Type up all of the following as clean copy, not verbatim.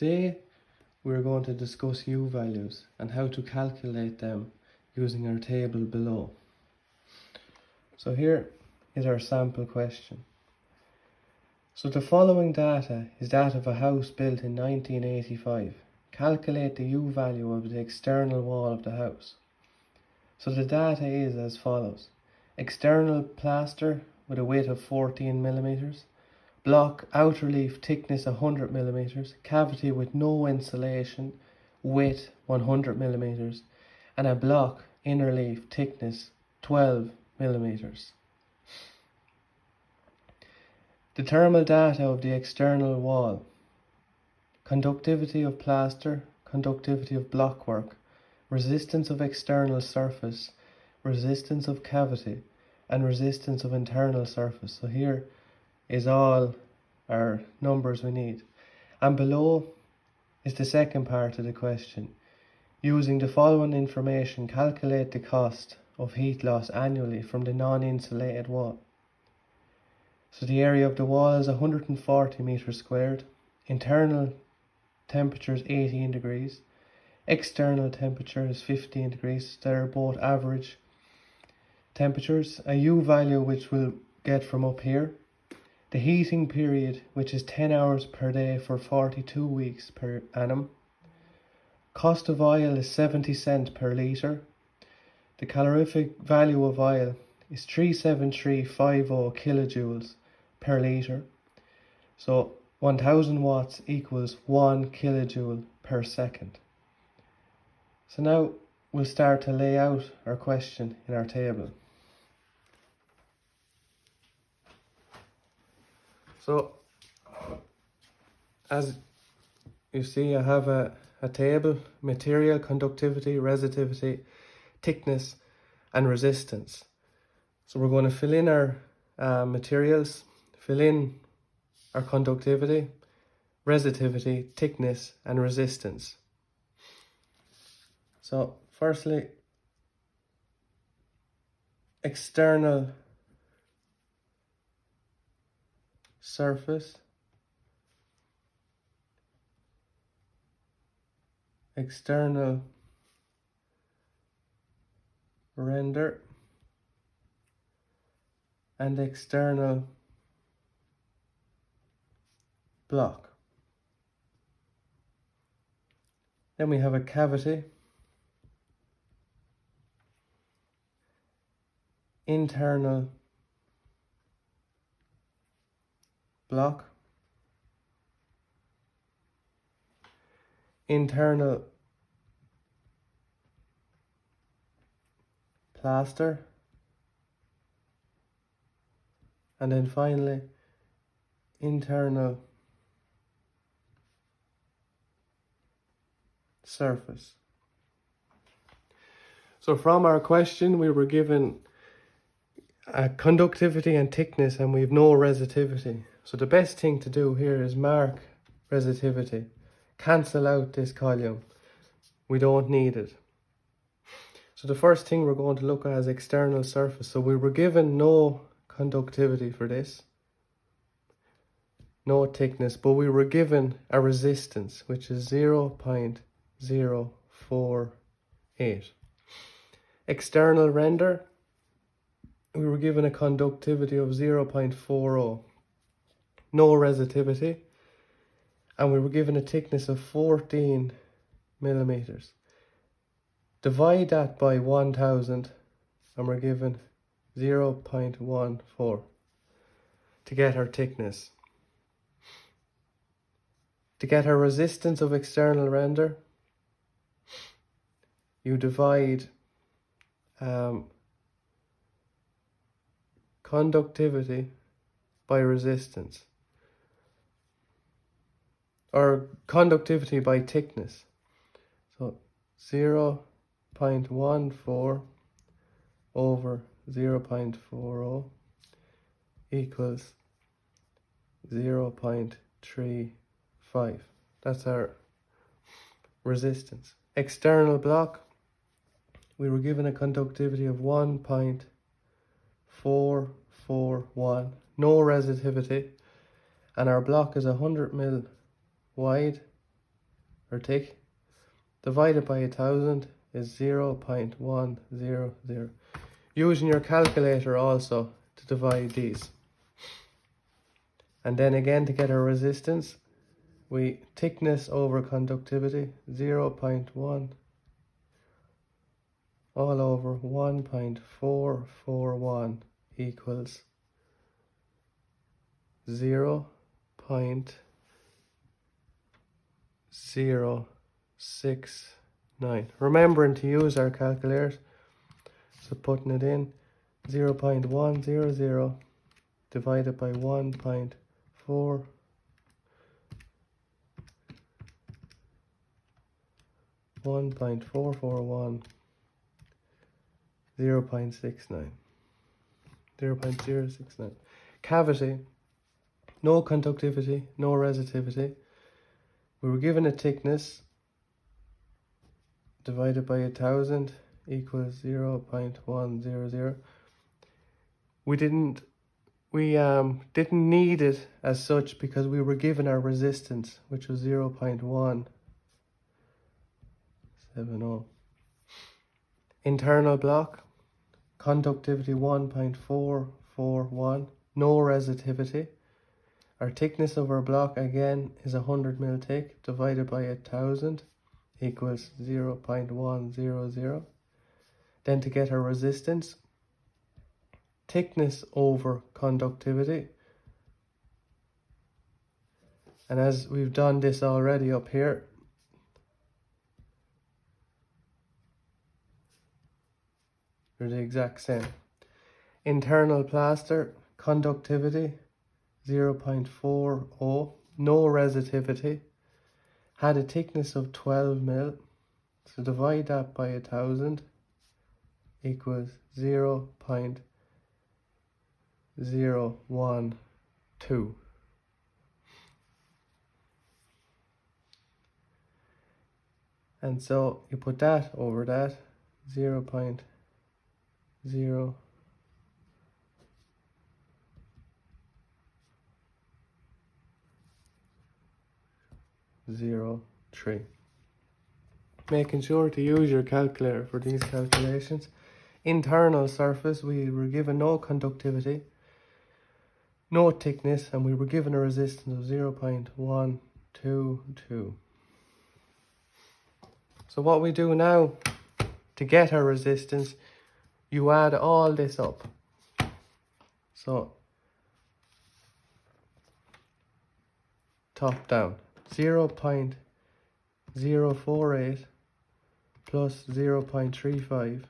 Today we're going to discuss U values and how to calculate them using our table below. So here is our sample question. So the following data is that of a house built in 1985. Calculate the U value of the external wall of the house. So the data is as follows. External plaster with a width of 14 millimeters. Block outer leaf thickness 100 millimeters. Cavity with no insulation, width 100 millimeters. And a block inner leaf thickness 12 millimeters. The thermal data of the external wall. Conductivity of plaster, conductivity of blockwork, resistance of external surface, resistance of cavity, and resistance of internal surface. So here is all our numbers we need. And below is the second part of the question. Using the following information, calculate the cost of heat loss annually from the non-insulated wall. So the area of the wall is 140 meters squared. Internal temperature is 18 degrees. External temperature is 15 degrees. They're both average temperatures. A U value which we'll get from up here. The heating period, which is 10 hours per day for 42 weeks per annum. Cost of oil is 70 cents per litre. The calorific value of oil is 37350 kilojoules per litre. So 1000 watts equals 1 kilojoule per second. So now we'll start to lay out our question in our table. So as you see, I have a table: material, conductivity, resistivity, thickness and resistance. So we're going to fill in our materials, fill in our conductivity, resistivity, thickness and resistance. So firstly, external surface, external render and external block. Then we have a cavity, internal block, internal plaster, and then finally internal surface. So from our question we were given conductivity and thickness and we've no resistivity. So the best thing to do here is mark resistivity. Cancel out this column. We don't need it. So the first thing we're going to look at is external surface. So we were given no conductivity for this, no thickness, but we were given a resistance which is 0.048. External render, we were given a conductivity of 0.40, no resistivity, and we were given a thickness of 14 millimeters. Divide that by 1000 and we're given 0.14 to get our thickness. To get our resistance of external render, you divide conductivity by resistance, or conductivity by thickness. So 0.14 over 0.40 equals 0.35. That's our resistance. External block, we were given a conductivity of 1.441, no resistivity, and our block is 100 mil wide or tick, divided by 1000 is 0.100. Using your calculator also to divide these. And then again, to get our resistance, we thickness over conductivity, 0.1 all over 1.441 equals 0.069. Remembering to use our calculators, so putting it in, 0.100 divided by 1.441 0.69. Cavity, no conductivity, no resistivity. We were given a thickness divided by 1000 equals 0.100. We didn't need it as such because we were given our resistance, which was 0.170. Internal block, conductivity 1.441, no resistivity. Our thickness of our block again is 100 mil thick, divided by 1000 equals 0.100. Then to get our resistance, thickness over conductivity. And as we've done this already up here, they're the exact same. Internal plaster, conductivity 0.40, no resistivity, had a thickness of 12 mil, so divide that by 1000 equals 0.012. And so you put that over that, 0.003. Making sure to use your calculator for these calculations. Internal surface, we were given no conductivity, no thickness, and we were given a resistance of 0.122. So what we do now to get our resistance, you add all this up. So top down, 0.048 plus 0.35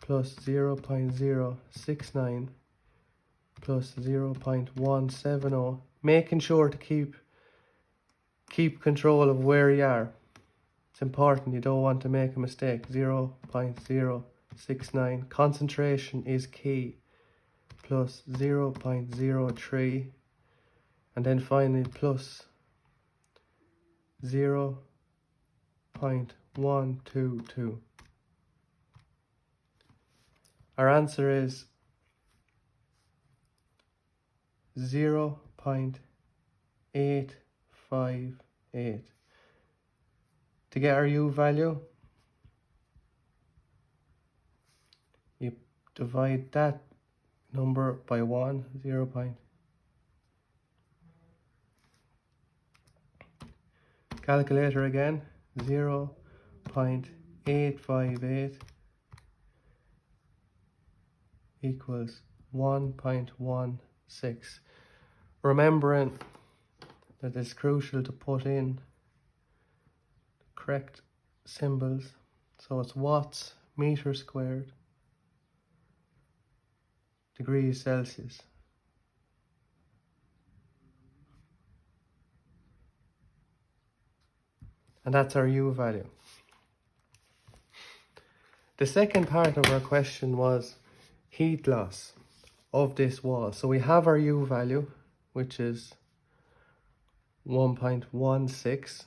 plus 0.069 plus 0.170, making sure to keep control of where you are. It's important, you don't want to make a mistake. 0.069, concentration is key, plus 0.03, and then finally plus 0.122. Our answer is 0.858. To get our U value, you divide that number by 1, 0. Calculator again, 0.858 equals 1.16. Remembering that it's crucial to put in correct symbols. So it's watts, meter squared, degrees Celsius. And that's our U value. The second part of our question was heat loss of this wall. So we have our U value, which is 1.16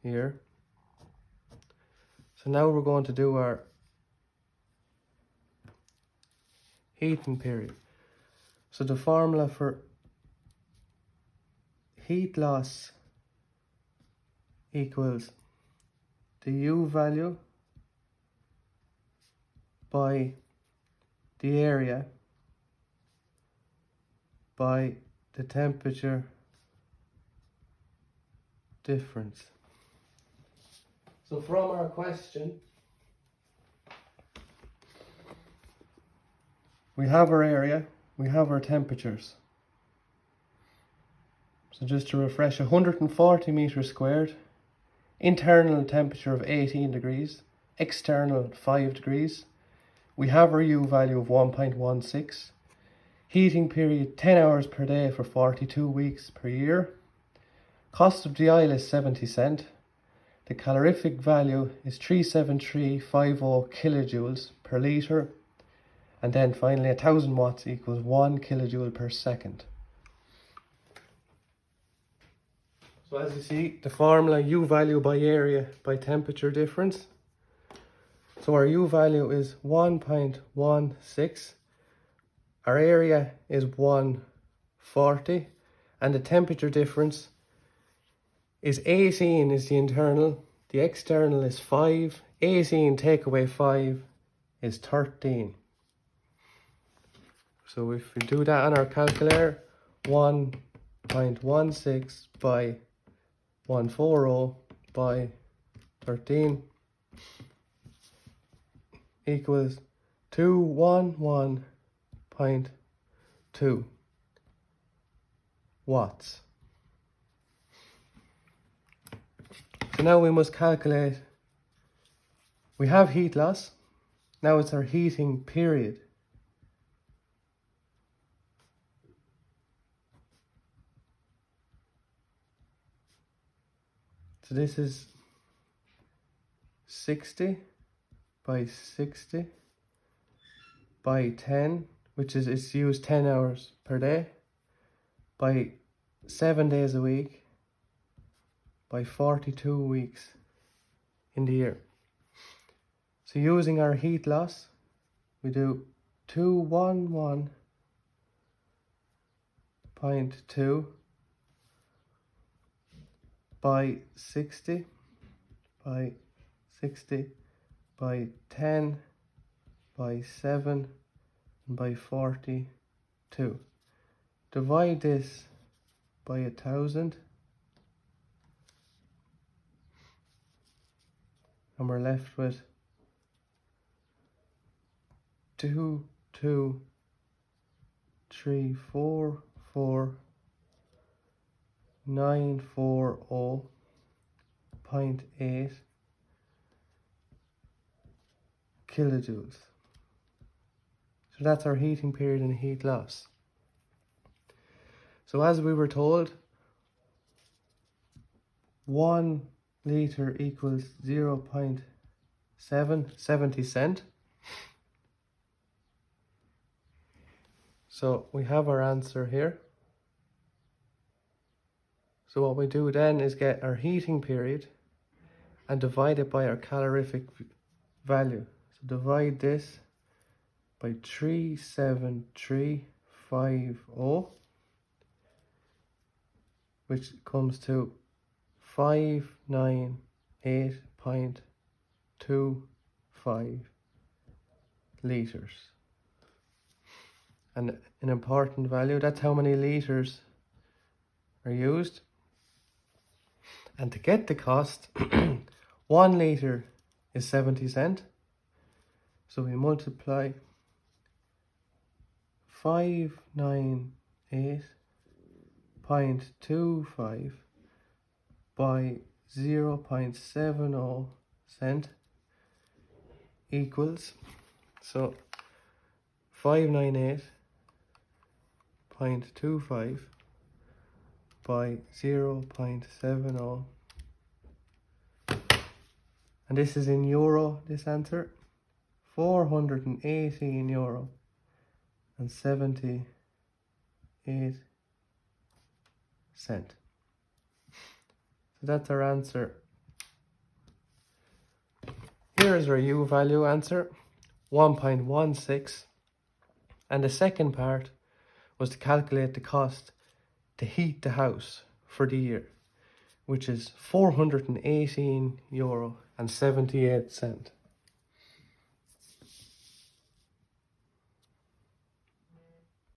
here. So now we're going to do our heating period. So the formula for heat loss equals the U value by the area by the temperature difference. So from our question, we have our area, we have our temperatures. So just to refresh, 140 meters squared, internal temperature of 18 degrees, external 5 degrees. We have our U value of 1.16. Heating period 10 hours per day for 42 weeks per year. Cost of the oil is 70 cent. The calorific value is 37350 kilojoules per litre. And then finally 1000 watts equals 1 kilojoule per second. So as you see, the formula U value by area by temperature difference. So our U value is 1.16. Our area is 140. And the temperature difference is 18 is the internal. The external is 5. 18 take away 5 is 13. So if we do that on our calculator, 1.16 by 140 by 13 equals 211.2 watts. So now we must calculate, we have heat loss, now it's our heating period. So this is 60 by 60 by 10, which is it's used 10 hours per day, by 7 days a week, by 42 weeks in the year. So using our heat loss, we do 211.2 by 60 by 60 by 10 by 7 and by 42. Divide this by 1000 and we're left with 2234494.8 kilojoules. So that's our heating period and heat loss. So as we were told, 1 litre equals 0.70 cent. So we have our answer here. So what we do then is get our heating period and divide it by our calorific value. So divide this by 37350, which comes to 598.25 litres. And an important value, that's how many litres are used. And to get the cost, 1 litre is 70 cent. So we multiply 598.25 by 0.70 cent equals, so 598.25 by 0.70, and this is in euro, this answer, 418 euro and 78 cent. So that's our answer. Here is our U value answer, 1.16. And the second part was to calculate the cost to heat the house for the year. which is €418.78.